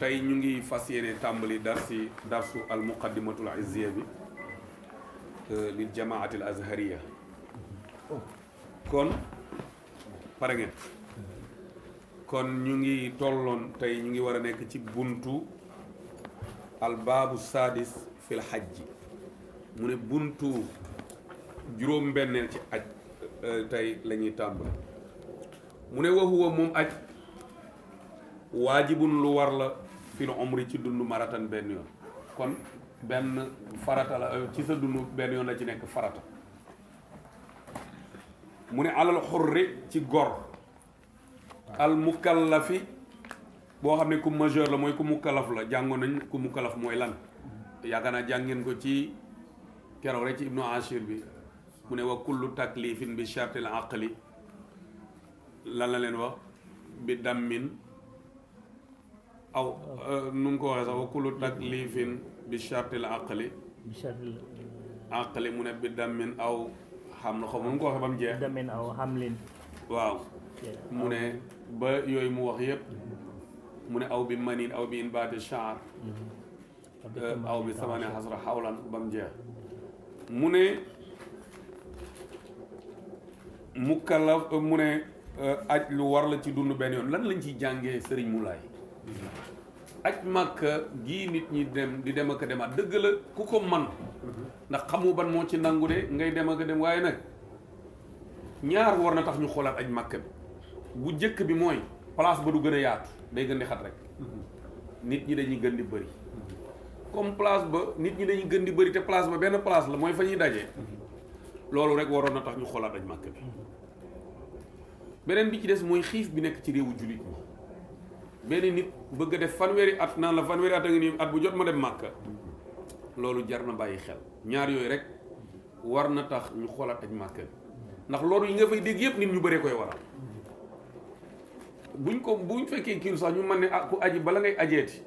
tey ñu ngi fas yéene tàmbali darsu al muqaddimatul izziya bi lil jamaatil azhariya kon pare ngeen kon ñu ngi tolloon tey ñu ngi war a nekk ci buntu al baabu sadis fil hajji mu ne buntu juróom-benneel ci aj tey la ñuy tàmbali mu ne wa huwa moom aj waajibun lu war la fil umri ci dund maratan benn yoon kon benn farata la ci sa dund benn yoon la ci nekk farata mu ne alal xurri ci gor al mukallafi boo xam ne ku majeur la mooy ku mukallaf la jàngoon nañ ku mukallaf mooy lan yaakaar naa jàngeen ko ci keroog rek ci ibnu ashir bi mu ne wa kullu taklifin bi shartil aqli lan la leen wax bi dammin aw nu mu ko waxee sax wa kullu taklifin bi shartil aqli mu ne bi dammin aw xam na xaw ma nu mu ko waxee ba mu jeex dammin aw hamlin waaw mu ne ba yooyu mu wax yëpp mu ne aw bi manin aw bi inbaati shaar aw bi samane xasra xawlan ba mu jeex mu ne mukallaf mu ne aj lu war la ci dund benn yoon lan lañ ciy jàngee sëriñ Moulay aj Makka gii nit ñi di dem ak a demaat dëgg la ku ko man ndax xamu ban moo ci nangu de ngay dem ak a dem waaye nag ñaar war na tax ñu xoolaat aj Makka bi bu njëkk bi mooy place ba du gën a yaatu day gën di xat rek nit ñi dañuy gën di bëri comme place ba nit ñi dañuy gën di bëri te place ba benn place la mooy fa ñuy dajee loolu rek waroon na tax ñu xoolaat aj Makka bi beneen bi ci des mooy xiif bi nekk ci réewu jullit ñi benn nit bëgg a def fanweeri at naan la fanweeri at a ngi nii at bu jot ma dem Màkka loolu jar na bàyyi xel ñaar yooyu rek war na tax ñu xoolaat aj Màkka bi ndax loolu yi nga fay dégg yëpp nit ñu bëree koy waral buñ fekkee kii sax ñu mën ne ku aji bala ngay ajeeti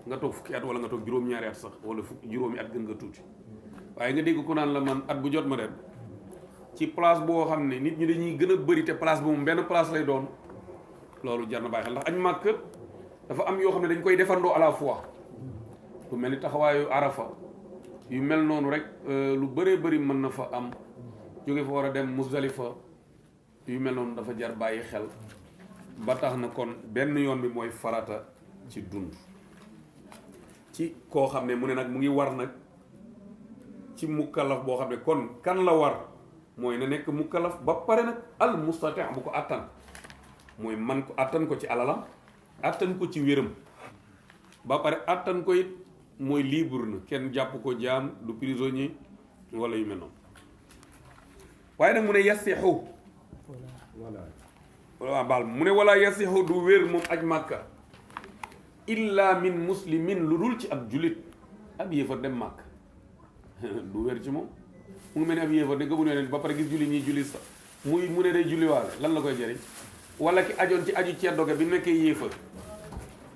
nga toog fukki at wala nga toog juróom-ñaari at sax wala juróomi at gën nga tuuti waaye nga dégg ku naan la man at bu jot ma dem ci place boo xam ne nit ñi dañuy gën a bëri te place boobu benn place lay doon loolu jar na bàyyi xel ndax aj Màkka dafa am yoo xam ne dañ koy defandoo à la fois lu mel ni taxawaayu Arafa yu mel noonu rek lu bëree bëri mën na fa am jóge fa war a dem Muzdalifa yu mel noonu dafa jar bàyyi xel ba tax na kon benn yoon bi mooy farata ci dund ci koo xam ne mu ne nag mu ngi war nag ci mukallaf boo xam ne kon kan la war mooy na nekk mukallaf ba pare nag al mustati' bu ko attan mooy man ko attan ko ci alalam attan ko ci wéram ba pare attan ko it mooy libre na kenn jàpp ko jaam du prisonnier wala yu mel noonu waaye nag mu ne yasixu wala baal mu ne wala yasixu du wér moom aj Màkka illa min muslimin lu dul ci ab julit ab yéefar dem Màkka du wér ci moom mu ngi mel ni ab yéefar de gëmu ne ba pare gis julli ñuy julli sax mu ne day julliwaale lan la koy jëriñ wala ki ajoon ci aju ceddoge bi nekkee yéefar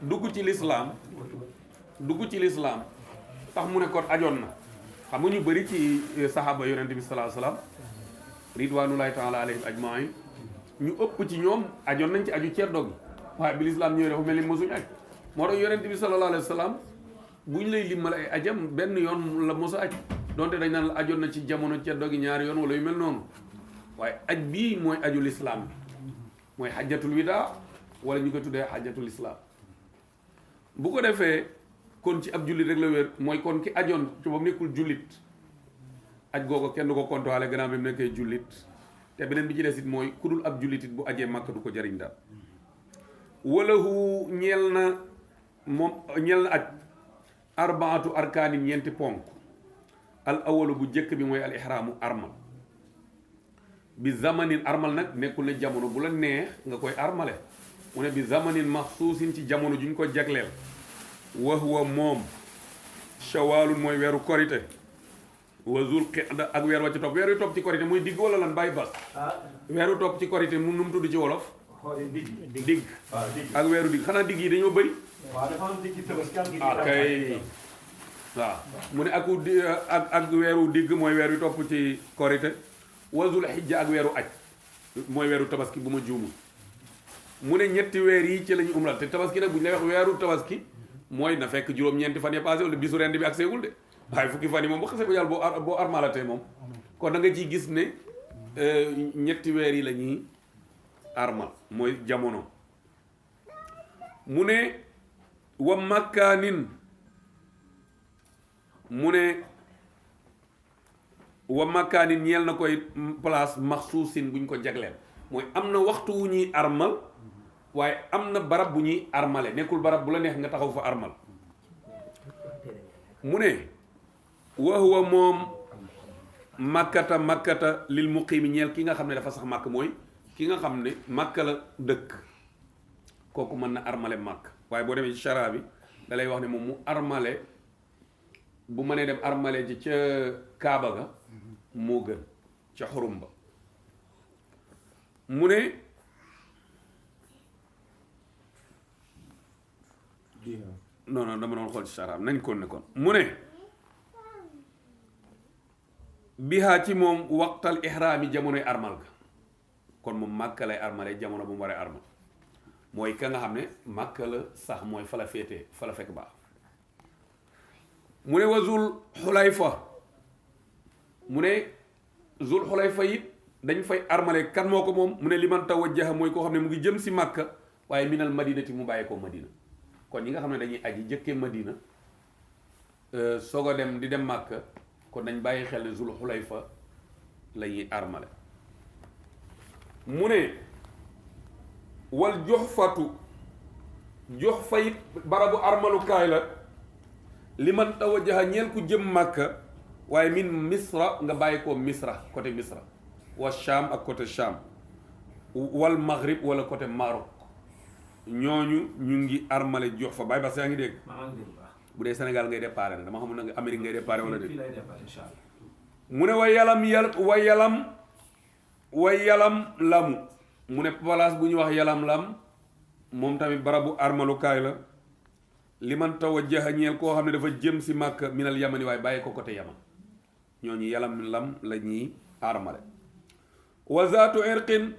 dugg ci lislaam tax mu ne kon ajoon na xam nga ñu bëri ci saxaaba yonente bi sallallahu alayhi wasallam ridwanullahi taala alayhim ajmain ñu ëpp ci ñoom ajoon nañ ci aju ceddoge waaye bi lislaam ñëwee dafa mel ni mosuñ aj moo tax yonente bi sallallahu alayhi wasallam bu ñu lay limal ay ajam benn yoon la mosa aj donte dañ naan la ajoon na ci jamono ceddoge ñaari yoon wala yu mel noonu waaye aj bii mooy aju lislaam bi mooy xajjatul widaa wala ñu ko tuddee xajjatul islaam bu ko defee kon ci ab jullit rek la wér mooy kon ki ajoon ci ba mu nekkul jullit aj googu kenn du ko kontuwaale gannaaw bi mu nekkee jullit te beneen bi ci des it mooy ku dul ab jullit it bu ajee Màkka du ko jariñ daal walahu ñeel na aj arbaatu arkaanin ñeenti ponk al awalu bu jëkk bi mooy al ihraamu armal bi zamanin armal nag nekkul ne jamono bu la neex nga koy armale mu ne bi zamanin maxsuusin ci jamono juñ ko jagleel wa huwa moom shawaalun mooy weeru korite wa zul qida ak weer wa ci topp weer yu topp ci korite muy digg wala lan bàyyi bas weeru topp ci korite mu nu mu tudd ci wolof digg ak weeru digg xanaa digg yi dañoo bëri kay waaw mu ne ak weeru digg mooy weer yu topp ci korite wazul xijja ak weeru aj mooy weeru tabaski bu ma juumul mu ne ñetti weer yi ci la ñu umra te tabaski nag bu ñu lay wax weeru tabaski mooy na fekk juróom-ñeenti fan ya passé wala bisu rend bi ak seegul de waaye fukki fan yi moom bu xasee ba yàlla boo armalatee moom kon da nga ciy gis ne ñetti weer yi la ñuy armal mooy jamono. mu ne wa makkaanin mu ne wa makkaanin ñeel na koy place maxsuusin buñ ko jagleel mooy am na waxtu wu ñuy armal waaye am na barab bu ñuy armale nekkul barab bu la neex nga taxaw fa armal. mu ne wa huwa moom makkata lil muqiimi ñeel ki nga xam ne dafa sax màkk mooy ki nga xam ne màkk la dëkk kooku mën na armale màkk waaye boo demee ci chara bi da lay wax ne moom mu armale bu mënee dem armale ji ca Kaaba ga moo gën ca xurum ba. mu ne non dama doon xool ci chara nañ kon ne kon mu ne bihaa ci moom waxtal ihraami jamonoy armal ga kon moom màkka lay armale jamono bu mu waree armal mooy ka nga xam ne màkka la sax mooy fa la féetee fa la fekk baax. mu ne wa zul xulayfa mu ne zul xulayfa it dañ fay armale kan moo ko moom mu ne liman tawajjaha mooy koo xam ne mu ngi jëm si màkka waaye minal madinati mu bàyyee koo madina kon ñi nga xam ne dañuy aji jëkkee madina soog a dem di dem màkka kon dañ bàyyi xel ne zul xulayfa la ñuy armale. mu ne wal joxfatu jox fayit barabu armalukaay la li man tawajjaha ñeel ku jëm màkka waaye min misra nga bàyyi ko misra côté misra wa Cham ak côté Cham wal maghrib wala côté Maroc ñooñu ñu ngi armale jox fa bàyyi parce que yaa ngi dégg bu dee Sénégal ngay déparé na dama xamul na nga Amérique ngay déparé wala dégg mu ne wa yalam lamu mu ne place bu ñuy wax yalam lam moom tamit barabu armalukaay la li man tawajjaha ñeel koo xam ne dafa jëm si Màkka minal yamani waaye bàyyi ko côté yaman ñooñu yalam lam la ñuy armale. wa zaatu irqin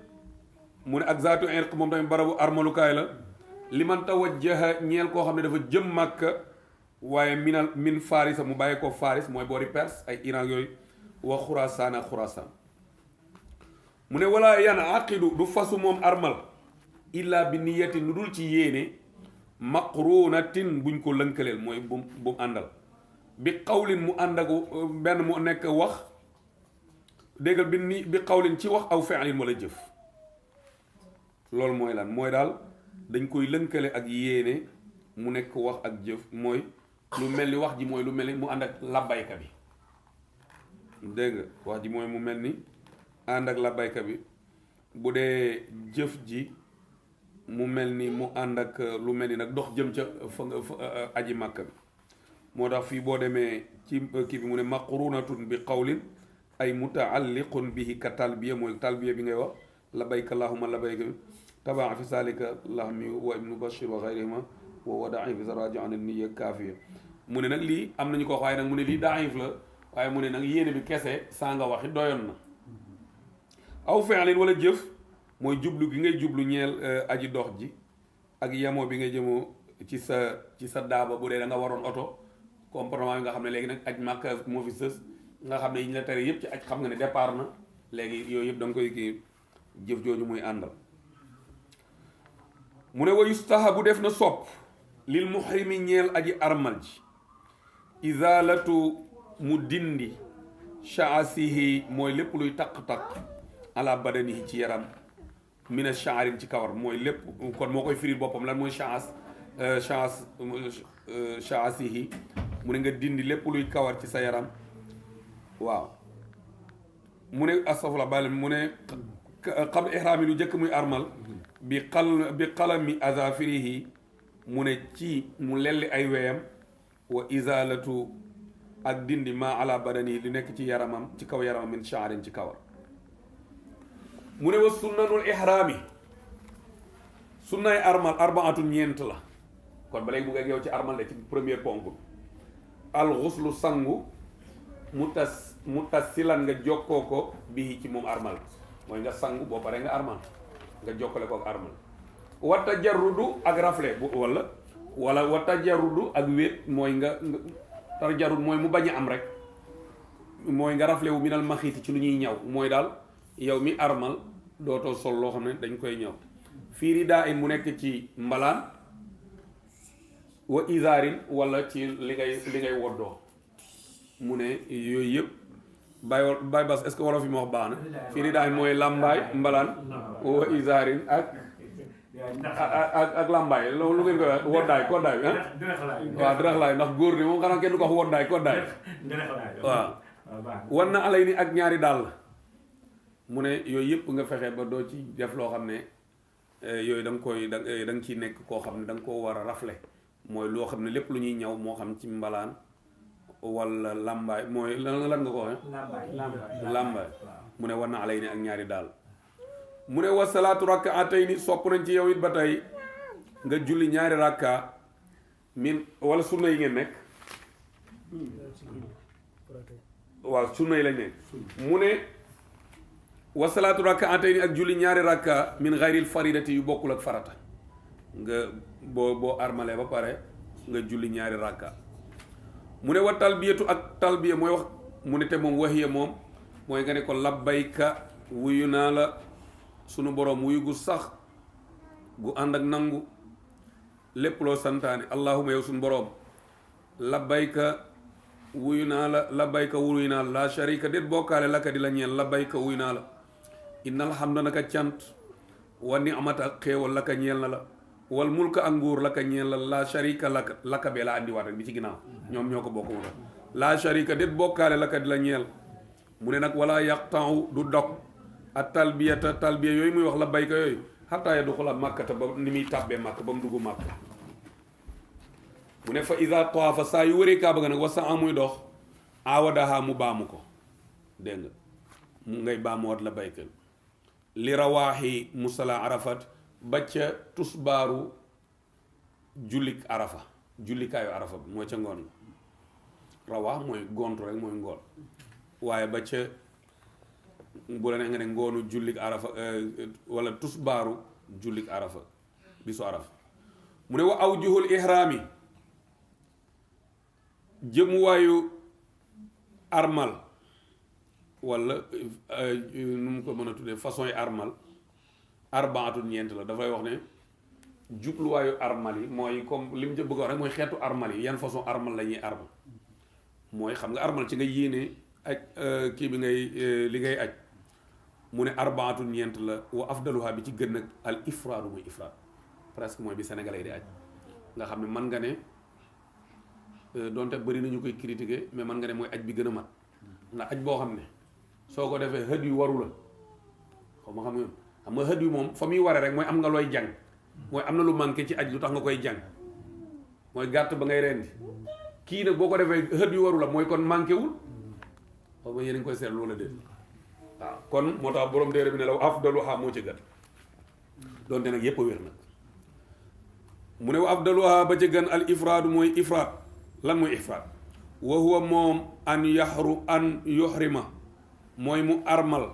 mu ne ak zaatu irq moom tamit barabu armalukaay la li man tawajjaha ñeel koo xam ne dafa jëm Màkka waaye min farisa mu bàyyi ko faris mooy boori Perse ay Iran yooyu wa xurasaan ak xurasaan. mu ne wala yan aqidu du fasu moom armal illa bi niyatin lu dul ci yéene maqrunatin buñ ko lënkaleel mooy bu mu àndal bi xawlin mu ànd ak benn mu nekk wax déggal bi xawlin ci wax aw fi'lin wala jëf. loolu mooy lan mooy daal dañ koy lënkale ak yéene mu nekk wax ak jëf mooy lu mel ni wax ji mooy lu mel ni mu ànd ak labbayka bi dégg nga wax ji mooy mu mel ni ànd ak labbayka bi bu dee jëf ji mu mel ni mu ànd ak lu mel ni nag dox jëm ca fa aji màkka bi moo tax fii boo demee ci kii bi mu ne maqrunatun bi qawlin ay mutaalliqun bihi ka talbiya mooy talbiya bi ngay wax labbayka allahumma labbayka bi tabaa fi salika lahmi wa ibnu bashir wa xayrihima wa wa daif sa rajo an niya kaafiya mu ne nag lii am nañu ko wax waaye nag mu ne lii daif la waaye mu ne nag yéene bi kese saa nga waxi doyoon na. aw fi'lin wala jëf mooy jublu gi ngay jublu ñeel aji dox ji ak yemoo bi ngay jëmoo ci sa daaba bu dee da nga waroon oto comportement yi nga xam ne léegi nag aj Màkka moo fi sës nga xam ne yi ñu la tere yëpp ci aj xam nga ne départ na léegi yooyu yëpp da nga koy kii jëf jooju muy àndal. mu ne wa yustahabu def na sopp lil muhrimi ñeel aji armal ji izalatu mu dindi shaasihi mooy lépp luy taq-taq ala badanihi ci yaram mina sha'rin ci kawar mooy lépp kon moo koy firil boppam lan mooy shaasihi mu ne nga dindi lépp luy kawar ci sa yaram waaw mu ne astafurlah bàyyi mu ne qabla ihraami lu njëkk muy armal bi qalami azafirihi mu ne ci mu lelli ay weyam wa izalatu ak dindi ma ala badanihi li nekk ci yaramam ci kaw yaramam min sha'rin ci kawar mu ne wa sunnanul ihraami sunnaay armal arbaatun ñeent la kon ba léegi mu ngi ak yow ci armal de ci première ponk al xuslu sangu mutasilan nga jokkoo ko bii ci moom armal mooy nga sangu boo paree nga armal nga jokkale ko ak armal wa tajarrudu ak rafle bu wala wala wa tajarudu ak wéet mooy nga tajarud mooy mu bañ a am rek mooy nga raflewu minal maxiiti ci lu ñuy ñaw mooy daal yow mi armal dootoo sol loo xam ne dañ koy ñaw fiiri daa in mu nekk ci mbalaan wa isaarin wala ci li ngay woddoo mu ne yooyu yëpp bay bas est-ce que wolof yi ma wax baax na fiiri daa in mooy làmbaay mbalaan wa isaarin ak làmbaay lu ngeen koy wax woddaay koddaay ah waaw diraxlaay ndax góor ni moom xanaa kenn du ko wax woddaay koddaay waaw war na alay ni ak ñaari dàll mu ne yooyu yëpp nga fexe ba doo ci def loo xam ne yooyu da nga ciy nekk koo xam ne da nga koo war a rafle mooy loo xam ne lépp lu ñuy ñaw moo xam ci mbalaan wala làmbaay mooy lan nga ko waxee làmbaay mu ne war na alay ni ak ñaari dàll mu ne wa salaatu rak'atayni sopp nañ ci yow it ba tey nga julli ñaari rakka min wala sunna yi ngeen nekk waaw sunna yi lañ nekk mu ne wa salaatu rak'atayni ak julli ñaari rakka min ghayril faridati yu bokkul ak farata nga boo armalee ba pare nga julli ñaari rakka mu ne wa talbiyatu ak talbiya mooy wax mu ne te moom wahiya moom mooy nga ne ko labbayka wuyu naa la sunu boroom wuyu gu sax gu ànd ak nangu lépp loo santaane allahuma yow sunu boroom labbayka wuyu naa la labbayka wuyu naa la laa sharika déet bokkaale laka di la ñeel labbayka wuyu naa la innal hamda naka cant wa ni'mata ak xéewal laka ñeel na la wal mulka ak nguur laka ñeel la laa sharika laka bee la andiwaat rek bi ci ginnaaw ñoom ñoo ko bokk mu tax laa sharika déet bokkaale laka di la ñeel mu ne nag wala yaqta'u du dog ak talbiya yooyu muy wax la bayka yooyu xataa yadxula màkkata ba ni muy tàbbee màkk ba mu dugg màkk mu ne fa iza taafa saa yu wëree kaaba ga nag wasa amuy dox awadaha mu baamu ko dégg nga mu ngay baamuwaat la bayka li rawaaxi musala arafat ba ca tusbaaru jullik arafa jullikaayu arafa bi mooy ca ngoon nga rawaax mooy gontu rek mooy ngoon waaye ba ca bu la ne nga ne ngoonu jullik arafa wala tusbaaru jullik arafa bisu arafa mu ne wa awjuhul ihraami jëmuwaayu armal wala nu mu ko mën a tuddee façon yi armal arbaatu ñeent la dafay wax ne jubluwaayu armal yi mooy comme li mu ca bëgg wax rek mooy xeetu armal yi yan façon armal la ñuy armal mooy xam nga armal ci nga yéene aj kii bi ngay li ngay aj mu ne arbaatu ñeent la wa afdaluha bi ci gën nag al ifraadu muy ifraad presque mooy bi sénégalais di aj nga xam ne man nga ne donte bëri nañu koy critiquer mais man nga ne mooy aj bi gën a mat ndax aj boo xam ne soo ko defee hëd yu waru la xam nga hëd yu moom fa muy waree rek mooy am nga looy jàng mooy am na lu manqué ci aj lu tax nga koy jàng mooy gàtt ba ngay rendi kii nag boo ko defee hëd yu waru la mooy kon manqué wul xaw ma yéen a ngi koy seetlu loola déet waaw kon moo tax borom téere bi ne la afdaluha moo ci gën doonte nag yépp a wér nag mu ne wa afdaluha ba ci gën al ifraadu mooy ifraad lan mooy ifraad wa huwa moom an yuhrima mooy mu armal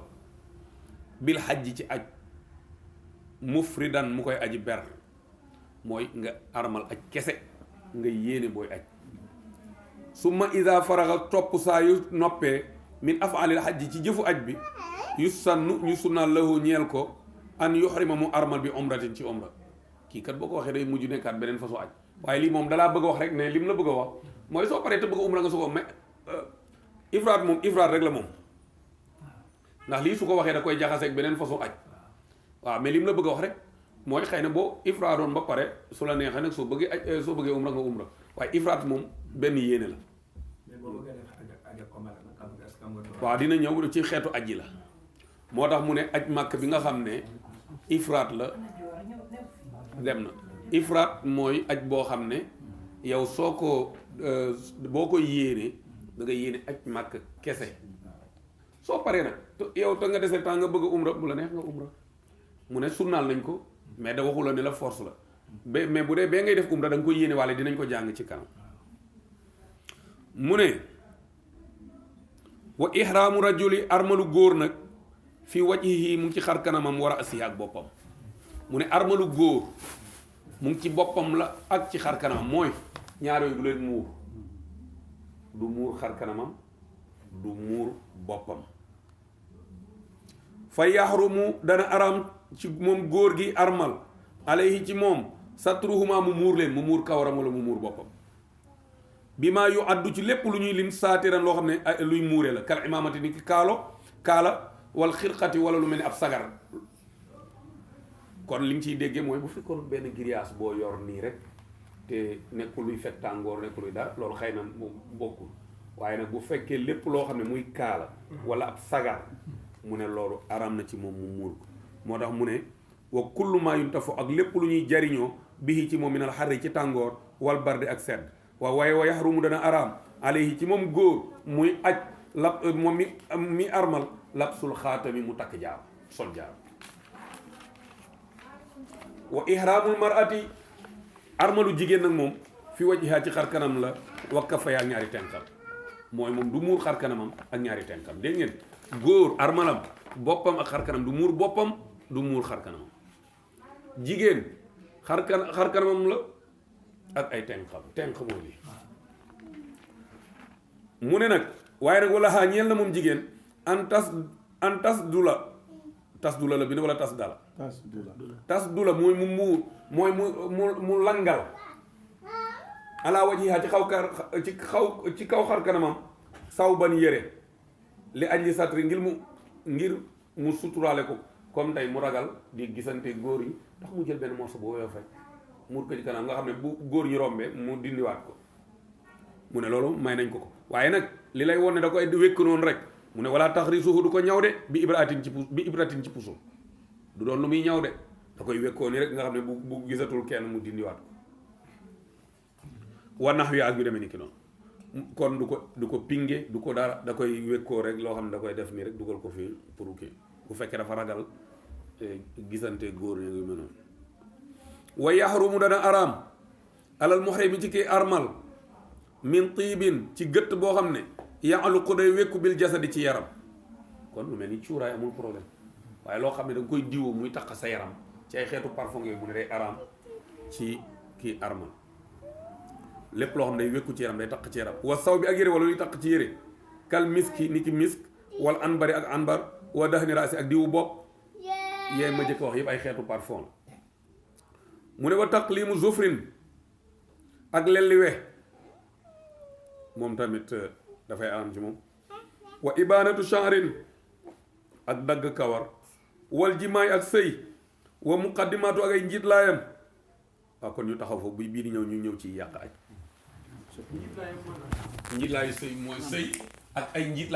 bil xajji ci aj mufridan mu koy aji ber mooy nga armal aj kese nga yéene booy aj summa ida faraxa topp saa yu noppee min afaalil xajji ci jëfu aj bi yu sannu ñu sunnal lahu ñeel ko an yuhrima mu armal bi umratin ci umra kii kat boo ko waxee day mujj nekkaat beneen façon aj waaye lii moom dalaa bëgg a wax rek ne lim la bëgg a wax mooy soo paree te bëgg a umra nga su ko mais ifraat moom ifraat rek la moom ndax lii su ko waxee da koy jaxaseeg beneen façon aj waaw mais lim la bëgg a wax rek mooy xëy na boo ifraadoon ba pare su la neexee nag soo bëggee aj soo bëggee umra nga umra waaye ifraat moom benn yéene la waaw dina ñëw ci xeetu aj yi la moo tax mu ne aj màkk bi nga xam ne ifraat la dem na ifraat mooy aj boo xam ne yow soo ko boo ko yéene da nga yéene aj màkk kese soo paree nag yow te nga dese temps nga bëgg a umra bu la neex nga umra mu ne sunnaal nañ ko mais da waxu la ne la force la ba mais bu dee bee ngay def umra da nga ko yéene walla dinañ ko jàng ci kanam mu ne wa ihraamu rajuli armalu góor nag fii wajhihi mu ngi ci xar kanamam war a asihi ak boppam mu ne armalu góor mu ngi ci boppam la ak ci xar kanamam mooy ñaar yooyu du leen muur du muur xar kanamam du muur boppam fa yaxrumu dana aram ci moom góor gi armal alayhi ci moom satruhuma mu muur leen mu muur kawaram wala mu muur boppam bi maa yu addu ci lépp lu ñuy lim saatiran loo xam ne luy muure la kal imaamati ni ki kaala wal xirqati wala lu mel ni ab sagar kon li nga ciy déggee mooy bu fekkoon benn grillage boo yor nii rek te nekkul luy fekk tàngoor nekkul luy dara loolu xëy na moom bokkul waaye nag bu fekkee lépp loo xam ne muy kaala wala ab sagar mu ne loolu aram na ci moom mu muur ko moo tax mu ne wa kullu maa yuntafu ak lépp lu ñuy jariñoo bihi ci moom minal xarri ci tàngoor wal bardi ak sedd waaye wa yaxrumu dana araam alayhi ci moom góor muy aj lab moom mi armal labsul xaatami mu takk jaar sol jaar wa ihraamul mar'ati armalu jigéen nag moom fi wajhiha ci xar kanam la wakka fa ak ñaari tenkam mooy moom du muur xar kanamam ak ñaari tenkam dégg ngeen góor armalam boppam ak xar kanam du muur boppam du muur xar kanamam jigéen xar kanamam la ak ay tenk mooy lii mu ne nag waaye nag wala xaa ñeel na moom jigéen an tas du la bi ne wala tas dula mooy mu muur mooy mu langal ala wajiha ci kaw xar kanamam saw ban yére li aj li satri ngir mu suturaale ko comme tey mu ragal di gisante góor yi tax mu jël benn morceau bu woyof rek muur ko ci kanam nga xam ne bu góor ñi rombee mu dindiwaat ko mu ne loolu may nañ ko waaye nag li lay won ne da koy wékk noonu rek mu ne wala taxrisuhu du ko ñaw de bi ibratin ci puso du doon lu muy ñaw de da koy wékkoo ni rek nga xam ne bu gisatul kenn mu dindiwaat ko wa nax wi ak yu demee ni ki noonu kon du ko pinge du ko dara da koy wékkoo rek loo xam ne da koy def nii rek dugal ko fii pour kii bu fekkee dafa ragal gisante góor ñu ngi mel noonu wa yaxrumu dana araam alal muhrimi ci kii armal min tiibin ci gëtt boo xam ne yaxalu ko day wékku bil jasadi ci yaram kon lu mel ni cuuraay amul problème waaye loo xam ne da nga koy diwoo muy taq sa yaram ci ay xeetu parfum yooyu mu ne day araam ci kii armal lépp loo xam ne day wékku ci yaram day taq ci yaram wa saw bi ak yére wala luy taq ci yére kal miski ni ki misk wala anbari ak anbar wa dahni raasi ak diwu bopp yee ma jëkk wax yëpp ay xeetu parfum la mu ne wa taqlimu zufrin ak lelli we moom tamit dafay aram ci moom wa ibanatu sha'rin ak dagg kawar wal jimaay ak sëy wa muqaddimatu ak ay njiit laayam waaw kon ñu taxaw foofu bii di ñëw ñu ñëw ci yàq aj njiit laayu sëy mooy sëy ak ay njiit